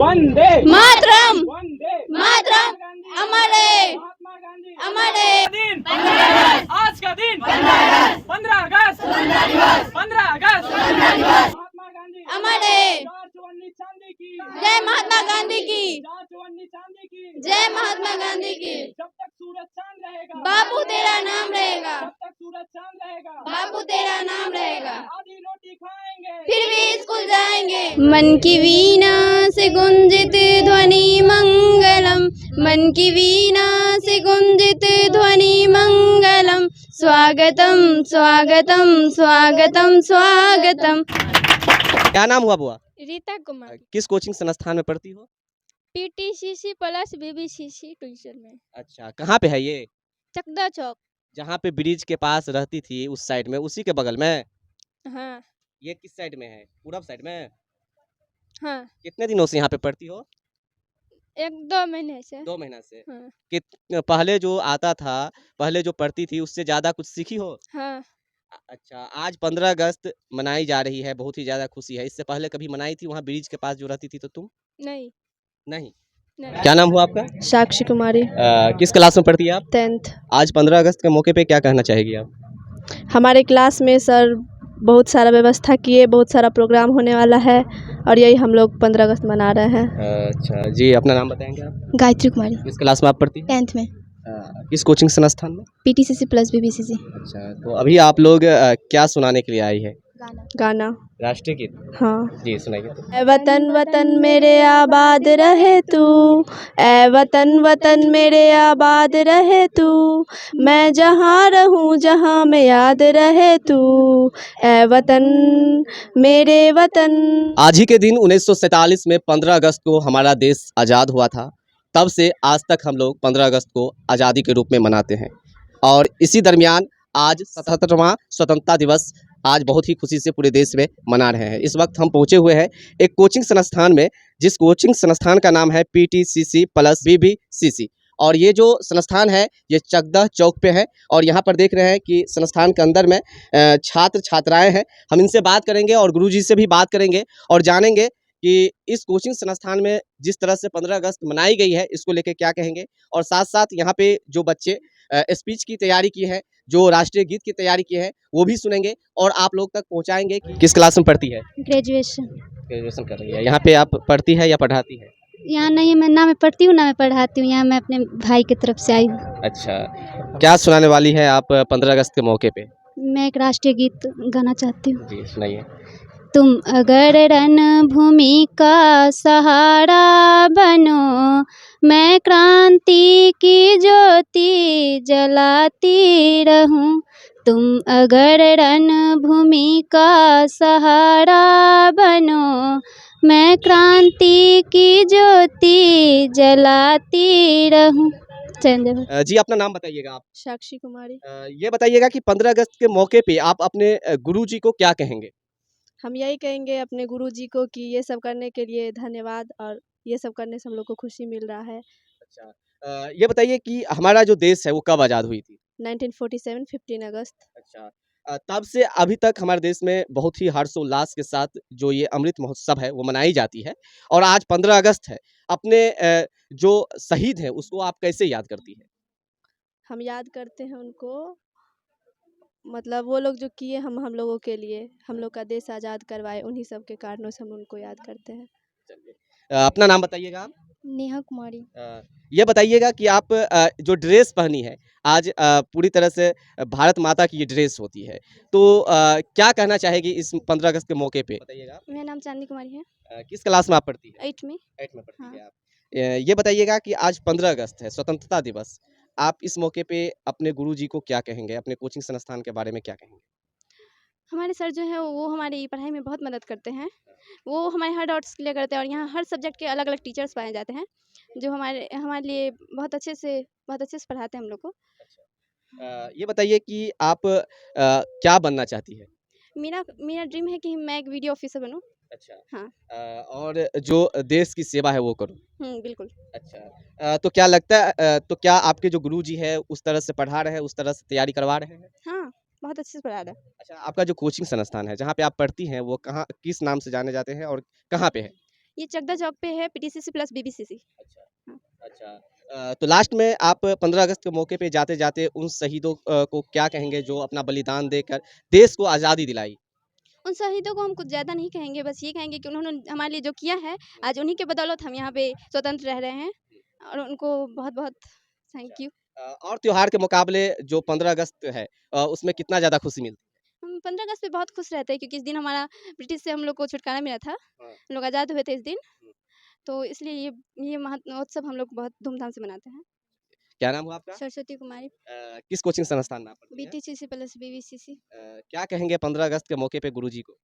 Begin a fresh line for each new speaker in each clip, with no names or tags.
वंदे
मातरम
वंदे
मातरम अमर है
महात्मा गांधी
अमर है।
दिन आज का दिन 15 अगस्त 15 अगस्त महात्मा गांधी
अमर है।
चार चौवन्नी चांदी की
जय महात्मा गांधी की।
चार चौवन्नी चांदी की
जय महात्मा गांधी की।
जब तक सूरज चांद रहेगा
बापू तेरा नाम रहेगा।
जब तक सूरज चांद रहेगा
बापू तेरा नाम रहेगा।
आधी रोटी खाएंगे
फिर भी स्कूल जाएंगे। मन की वीणा से गुंजित ध्वनि मंगलम। मन की वीणा से गुंजित ध्वनि मंगलम। स्वागतम स्वागतम स्वागतम स्वागतम।
क्या नाम हुआ बुआ?
रीता कुमार।
किस कोचिंग संस्थान में पढ़ती हो?
पीटीसीसी प्लस बीबीसीसी ट्यूशन में।
अच्छा, कहाँ पे है ये?
चकदा चौक।
जहाँ पे ब्रिज के पास रहती थी उस साइड में, उसी के बगल में?
हाँ
ये किस साइड में है? पूरब साइड में?
हाँ।
कितने दिनों से यहाँ पे पढ़ती हो?
1-2 महीने से।
2 महीना से।
हाँ
पहले जो आता था, पहले जो पढ़ती थी उससे ज्यादा कुछ सीखी हो?
हाँ।
अच्छा, आज 15 अगस्त मनाई जा रही है, बहुत ही ज्यादा खुशी है। इससे पहले कभी मनाई थी वहाँ ब्रिज के पास जो रहती थी तो तुम?
नहीं
नहीं।
नहीं।
क्या नाम हुआ आपका?
साक्षी कुमारी,
किस क्लास में पढ़ती है आप?
10th।
आज 15 अगस्त के मौके पे क्या कहना चाहेगी आप?
हमारे क्लास में सर बहुत सारा व्यवस्था किए, बहुत सारा प्रोग्राम होने वाला है और यही हम लोग 15 अगस्त मना रहे हैं।
अच्छा जी, अपना नाम बताएंगे आप?
गायत्री कुमारी,
किस क्लास में आप पढ़ती हैं?
10th में।
किस कोचिंग संस्थान में?
पीटीसीसी प्लस बीबीसीसी।
अच्छा, तो अभी आप लोग क्या सुनाने के लिए आई है?
गाना।
राष्ट्रीय गीत?
हाँ।
जी सुनाइए तो।
ऐ वतन वतन मेरे आबाद रहे तू, ऐ वतन वतन मेरे आबाद रहे तू, मैं जहाँ रहूँ जहाँ में याद रहे तू, ऐ वतन मेरे वतन।
आज ही के दिन 1947 में 15 अगस्त को हमारा देश आज़ाद हुआ था। तब से आज तक हम लोग 15 अगस्त को आज़ादी के रूप में मनाते हैं और इसी दरमियान आज 77वां स्वतंत्रता दिवस आज बहुत ही खुशी से पूरे देश में मना रहे हैं। इस वक्त हम पहुंचे हुए हैं एक कोचिंग संस्थान में, जिस कोचिंग संस्थान का नाम है पीटीसीसी प्लस बीबीसीसी। और ये जो संस्थान है ये चकदा चौक पे है और यहाँ पर देख रहे हैं कि संस्थान के अंदर में छात्र छात्राएं हैं। हम इनसे बात करेंगे और गुरुजी से भी बात करेंगे और जानेंगे कि इस कोचिंग संस्थान में जिस तरह से 15 अगस्त मनाई गई है इसको लेके क्या कहेंगे। और साथ साथ यहाँ पे जो बच्चे स्पीच की तैयारी की है, जो राष्ट्रीय गीत की तैयारी की है, वो भी सुनेंगे और आप लोग तक पहुँचाएंगे। किस क्लास में पढ़ती है?
ग्रेजुएशन।
ग्रेजुएशन कर रही है। यहाँ पे आप पढ़ती है या पढ़ाती है?
यहाँ नहीं, मैं ना मैं पढ़ती हूँ ना मैं पढ़ाती हूँ। यहाँ मैं अपने भाई की तरफ से आई हूँ।
अच्छा, क्या सुनाने वाली है आप 15 अगस्त के मौके पे?
मैं एक राष्ट्रीय गीत गाना चाहती हूँ।
जी सुनाइए।
तुम अगर रणभूमि का सहारा बनो, मैं क्रांति की ज्योति जलाती रहूं। तुम अगर रणभूमि का सहारा बनो, मैं क्रांति की ज्योति जलाती रहूं।
जी अपना नाम बताइएगा आप?
साक्षी कुमारी।
ये बताइएगा कि 15 अगस्त के मौके पे आप अपने गुरुजी को क्या कहेंगे?
हम यही कहेंगे अपने गुरुजी को कि ये सब करने के लिए धन्यवाद और ये सब करने से हम लोग को खुशी मिल रहा है।
अच्छा, ये बताइए कि हमारा जो देश है वो कब आज़ाद हुई थी?
1947 15 अगस्त।
अच्छा, तब से अभी तक हमारे देश में बहुत ही हर्षोल्लास के साथ जो ये अमृत महोत्सव है वो मनाई जाती है और आज 15 अगस्त है। अपने जो शहीद हैं उसको आप कैसे याद करती हैं?
हम याद करते हैं उनको, मतलब वो लोग जो किए हम लोगों के लिए, हम लोग का देश आज़ाद करवाए, उन्हीं सब के कारणों से हम उनको याद करते हैं।
चलिए, अपना नाम बताइएगा आप?
नेहा कुमारी।
ये बताइएगा कि आप जो ड्रेस पहनी है आज पूरी तरह से भारत माता की ये ड्रेस होती है, तो क्या कहना चाहेगी इस 15 अगस्त के मौके पे? बताइएगा आप?
मेरा नाम चांदनी कुमारी है।
किस क्लास में आप पढ़ती हैं?
8 में।
8 में पढ़ती
हाँ।
है आप। ये बताइएगा कि आज 15 अगस्त है, स्वतंत्रता दिवस। आप इस मौके पे अपने गुरुजी को क्या कहेंगे? अपने कोचिंग संस्थान के बारे में क्या कहेंगे?
हमारे सर जो है वो हमारी पढ़ाई में बहुत मदद करते हैं। वो हमारे हर डाउट्स क्लियर करते हैं और यहाँ हर सब्जेक्ट के अलग-अलग टीचर्स पाए जाते हैं, जो हमारे हमारे लिए बहुत अच्छे से पढ़ाते हैं हम लोग को।
ये बताइए कि आप क्या बनना चाहती हैं?
मेरा मेरा ड्रीम है कि मैं एक वीडियो ऑफिसर बनूँ।
अच्छा।
हाँ।
और जो देश की सेवा है वो करूँ।
बिल्कुल।
अच्छा। तो क्या लगता है तो क्या आपके जो गुरुजी हैं उस तरह से पढ़ा रहे हैं, उस तरह से तैयारी करवा रहे हैं?
हाँ, बहुत अच्छे से पढ़ा रहा है।
अच्छा, आपका जो कोचिंग संस्थान है, जहाँ पे आप पढ़ती हैं, वो कहाँ किस नाम से जाने जाते हैं और कहाँ पे है?
ये चकदा चौक पे है, पीटीसीसी प्लस बीबीसीसी।
अच्छा तो लास्ट में आप 15 अगस्त के मौके पे जाते-जाते उन शहीदों को क्या कहेंगे जो अपना बलिदान देकर देश को आज़ादी दिलाई?
उन शहीदों को हम कुछ ज़्यादा नहीं कहेंगे, बस ये कहेंगे कि उन्होंने हमारे लिए जो किया है, आज उन्हीं के बदौलत हम यहाँ पे स्वतंत्र रह रहे हैं और उनको बहुत-बहुत थैंक यू।
और त्योहार के मुकाबले जो 15 अगस्त है उसमें कितना ज़्यादा खुशी मिलती
हम 15 अगस्त पे बहुत खुश रहते हैं क्योंकि इस दिन हमारा ब्रिटिश से हम लोग को छुटकारा मिला था।
हाँ।
हम लोग आज़ाद हुए थे इस दिन, तो इसलिए ये महोत्सव हम लोग बहुत धूमधाम से मनाते हैं।
क्या नाम हुआ आपका?
सरस्वती कुमारी,
किस कोचिंग संस्थान में आप पढ़ती हैं?
बीटीसीसी प्लस बीबीसीसी।
क्या कहेंगे 15 अगस्त के मौके पे गुरुजी को?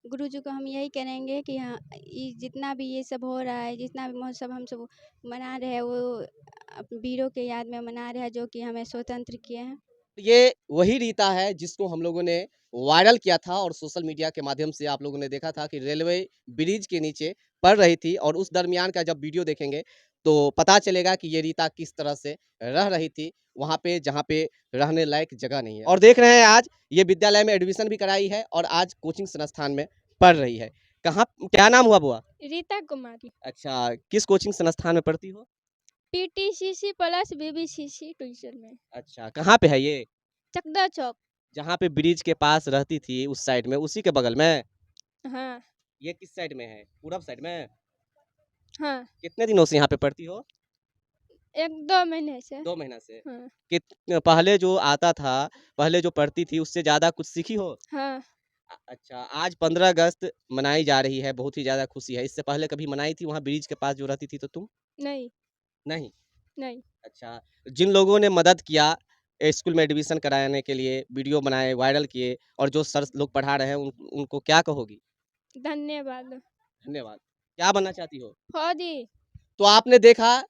गुरुजी को हम यही कहेंगे कि हाँ, ये जितना भी ये सब हो रहा है, जितना भी महोत्सव हम सब मना रहे हैं, वो वीरों के याद में मना रहे हैं जो कि हमें स्वतंत्र किए हैं।
ये वही रीता है जिसको हम लोगों ने वायरल किया था और सोशल मीडिया के माध्यम से आप लोगों ने देखा था कि रेलवे ब्रिज के नीचे पड़ रही थी और उस दरमियान का जब वीडियो देखेंगे तो पता चलेगा कि ये रीता किस तरह से रह रही थी वहाँ पे जहाँ पे रहने लायक जगह नहीं है। और देख रहे हैं आज ये विद्यालय में एडमिशन भी कराई है और आज कोचिंग संस्थान में पढ़ रही है। कहाँ क्या नाम हुआ बुआ?
रीता कुमारी,
अच्छा किस कोचिंग संस्थान में पढ़ती हो?
पीटीसीसी प्लस बीबीसीसी ट्यूशन में,
अच्छा कहाँ पे है ये?
चकदा चौक।
जहाँ पे ब्रिज के पास रहती थी उस साइड में उसी के बगल में?
हाँ
ये किस साइड में है? पूरब साइड में?
हाँ,
कितने दिनों से यहाँ पे पढ़ती हो?
1-2 महीने से।
2 महीना से।
हाँ
कित पहले जो आता था, पहले जो पढ़ती थी उससे ज़्यादा कुछ सीखी हो?
हाँ,
अच्छा आज 15 अगस्त मनाई जा रही है, बहुत ही ज़्यादा खुशी है। इससे पहले कभी मनाई थी वहाँ ब्रिज के पास जो रहती थी तो तुम?
नहीं
नहीं।
नहीं,
अच्छा, जिन लोगों ने मदद किया स्कूल में एडमिशन कराने के लिए, वीडियो बनाए, वायरल किए और जो सर लोग पढ़ा रहे हैं उनको क्या कहोगी?
धन्यवाद।
धन्यवाद। क्या बनना चाहती हो?
फौजी।
तो आपने देखा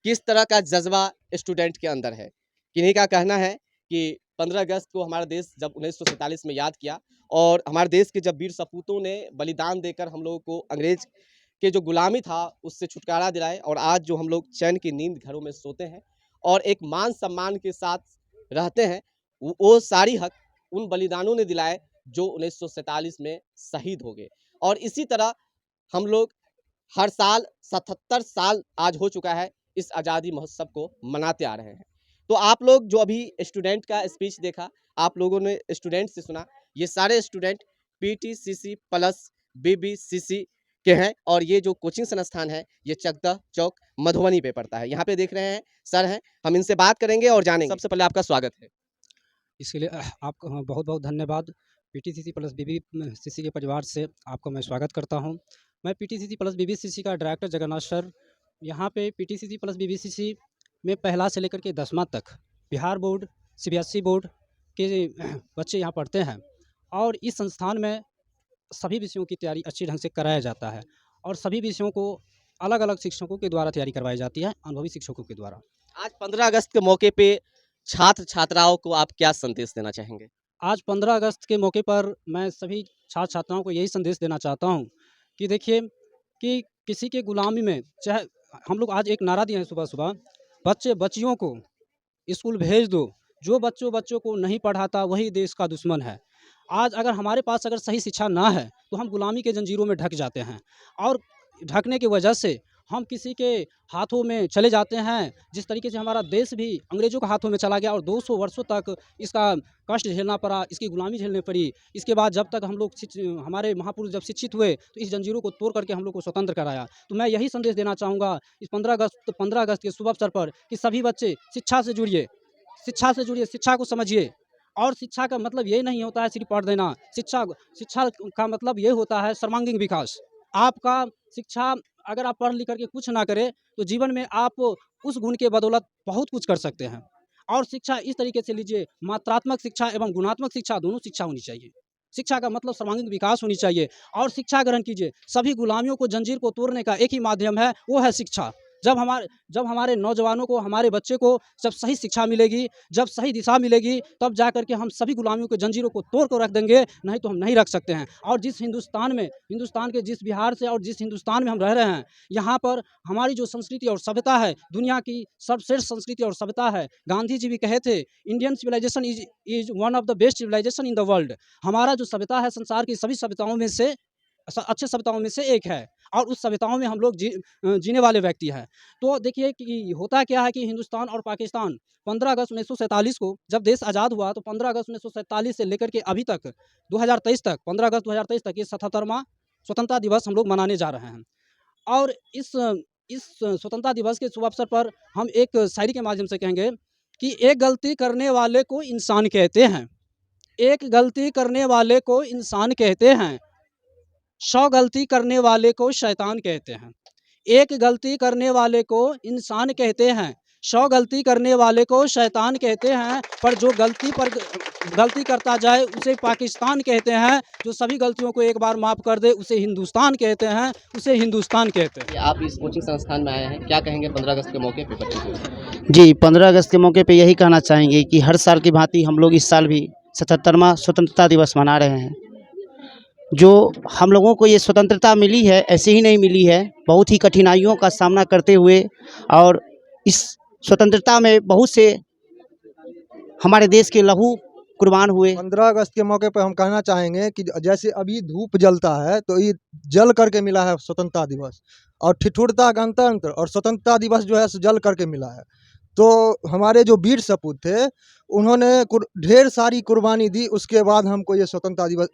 किस तरह का जज्बा स्टूडेंट के अंदर है। किन्हीं का कहना है कि 15 अगस्त को हमारा देश जब 1947 में याद किया और हमारे देश के जब वीर सपूतों ने बलिदान देकर हम लोगों को अंग्रेज के जो गुलामी था उससे छुटकारा दिलाए और आज जो हम लोग चैन की नींद घरों में सोते हैं और एक मान सम्मान के साथ रहते हैं वो सारी हक उन बलिदानों ने दिलाए जो 1947 में शहीद हो गए। और इसी तरह हम लोग हर साल 77 साल आज हो चुका है इस आज़ादी महोत्सव को मनाते आ रहे हैं। तो आप लोग जो अभी स्टूडेंट का स्पीच देखा, आप लोगों ने स्टूडेंट से सुना, ये सारे स्टूडेंट पीटीसीसी प्लस बीबीसीसी के हैं और ये जो कोचिंग संस्थान है ये चकदा चौक मधुबनी पे पड़ता है। यहाँ पे देख रहे हैं सर हैं, हम इनसे बात करेंगे और जानेंगे। सबसे पहले आपका स्वागत है।
इसके लिए आपका बहुत बहुत धन्यवाद। पीटीसीसी प्लस बीबीसीसी के परिवार से आपका मैं स्वागत करता हूं। मैं पीटीसीसी प्लस बीबीसीसी का डायरेक्टर जगन्नाथ सर। यहाँ पे पीटीसीसी प्लस बीबीसीसी में पहला से लेकर के 10वां तक बिहार बोर्ड, सीबीएसई बोर्ड के बच्चे यहाँ पढ़ते हैं और इस संस्थान में सभी विषयों की तैयारी अच्छी ढंग से कराया जाता है और सभी विषयों को अलग अलग शिक्षकों के द्वारा तैयारी करवाई जाती है, अनुभवी शिक्षकों के द्वारा।
आज 15 अगस्त के मौके पे छात्र छात्राओं को आप क्या संदेश देना चाहेंगे?
आज 15 अगस्त के मौके पर मैं सभी छात्र छात्राओं को यही संदेश देना चाहता हूं कि देखिए कि किसी के गुलामी में, चाहे हम लोग आज एक नारा दिए हैं सुबह सुबह, बच्चियों को स्कूल भेज दो, जो बच्चों को नहीं पढ़ाता वही देश का दुश्मन है। आज अगर हमारे पास अगर सही शिक्षा ना है तो हम गुलामी के जंजीरों में ढक जाते हैं और ढकने की वजह से हम किसी के हाथों में चले जाते हैं। जिस तरीके से हमारा देश भी अंग्रेज़ों के हाथों में चला गया और 200 वर्षों तक इसका कष्ट झेलना पड़ा, इसकी गुलामी झेलनी पड़ी। इसके बाद जब तक हम लोग हमारे महापुरुष जब शिक्षित हुए तो इस जंजीरों को तोड़ करके हम लोग को स्वतंत्र कराया। तो मैं यही संदेश देना चाहूँगा इस 15 अगस्त के शुभ अवसर पर कि सभी बच्चे शिक्षा से जुड़िए, शिक्षा को समझिए। और शिक्षा का मतलब ये नहीं होता है सिर्फ पढ़ देना। शिक्षा का मतलब ये होता है सर्वांगीण विकास। आपका शिक्षा अगर आप पढ़ लिख करके कुछ ना करें तो जीवन में आप उस गुण के बदौलत बहुत कुछ कर सकते हैं। और शिक्षा इस तरीके से लीजिए, मात्रात्मक शिक्षा एवं गुणात्मक शिक्षा दोनों शिक्षा होनी चाहिए। शिक्षा का मतलब सर्वांगीण विकास होनी चाहिए और शिक्षा ग्रहण कीजिए। सभी गुलामियों को, जंजीर को तोड़ने का एक ही माध्यम है, वो है शिक्षा। जब हमारे नौजवानों को, हमारे बच्चे को जब सही शिक्षा मिलेगी, जब सही दिशा मिलेगी, तब जा कर के हम सभी गुलामियों के जंजीरों को तोड़ कर रख देंगे, नहीं तो हम नहीं रख सकते हैं। और हिंदुस्तान के जिस बिहार से और जिस हिंदुस्तान में हम रह रहे हैं, यहाँ पर हमारी जो संस्कृति और सभ्यता है, दुनिया की सर्वश्रेष्ठ संस्कृति और सभ्यता है। गांधी जी भी कहे थे, Indian civilisation is one of the best civilisation in the world. हमारा जो सभ्यता है संसार की सभी सभ्यताओं में से अच्छे सभ्यताओं में से एक है। और उस सभ्यताओं में हम लोग जीने वाले व्यक्ति हैं। तो देखिए कि होता क्या है कि हिंदुस्तान और पाकिस्तान 15 अगस्त 1947 को जब देश आज़ाद हुआ, तो 15 अगस्त 1947 से लेकर के अभी तक 2023 तक 15 अगस्त 2023 तक ये 77वां स्वतंत्रता दिवस हम लोग मनाने जा रहे हैं। और इस स्वतंत्रता दिवस के शुभ अवसर पर हम एक शायरी के माध्यम से कहेंगे कि एक गलती करने वाले को इंसान कहते हैं, एक गलती करने वाले को इंसान कहते हैं, 100 गलती करने वाले को शैतान कहते हैं। एक गलती करने वाले को इंसान कहते हैं, 100 गलती करने वाले को शैतान कहते हैं, पर जो गलती करता जाए उसे पाकिस्तान कहते हैं, जो सभी गलतियों को एक बार माफ़ कर दे उसे हिंदुस्तान कहते हैं, उसे हिंदुस्तान कहते हैं।
आप इस कोचिंग संस्थान में आए हैं, क्या कहेंगे 15 अगस्त के मौके पे बच्चों को?
जी, 15 अगस्त के मौके पे यही कहना चाहेंगे कि हर साल की भांति हम लोग इस साल भी 77वां स्वतंत्रता दिवस मना रहे हैं। जो हम लोगों को ये स्वतंत्रता मिली है ऐसे ही नहीं मिली है, बहुत ही कठिनाइयों का सामना करते हुए, और इस स्वतंत्रता में बहुत से हमारे देश के लहू कुर्बान हुए।
15 अगस्त के मौके पर हम कहना चाहेंगे कि जैसे अभी धूप जलता है तो ये जल करके मिला है स्वतंत्रता दिवस, और ठिठुरता गणतंत्र और स्वतंत्रता दिवस जो है जल करके मिला है। तो हमारे जो वीर सपूत थे उन्होंने ढेर सारी कुर्बानी दी, उसके बाद हमको ये स्वतंत्रता दिवस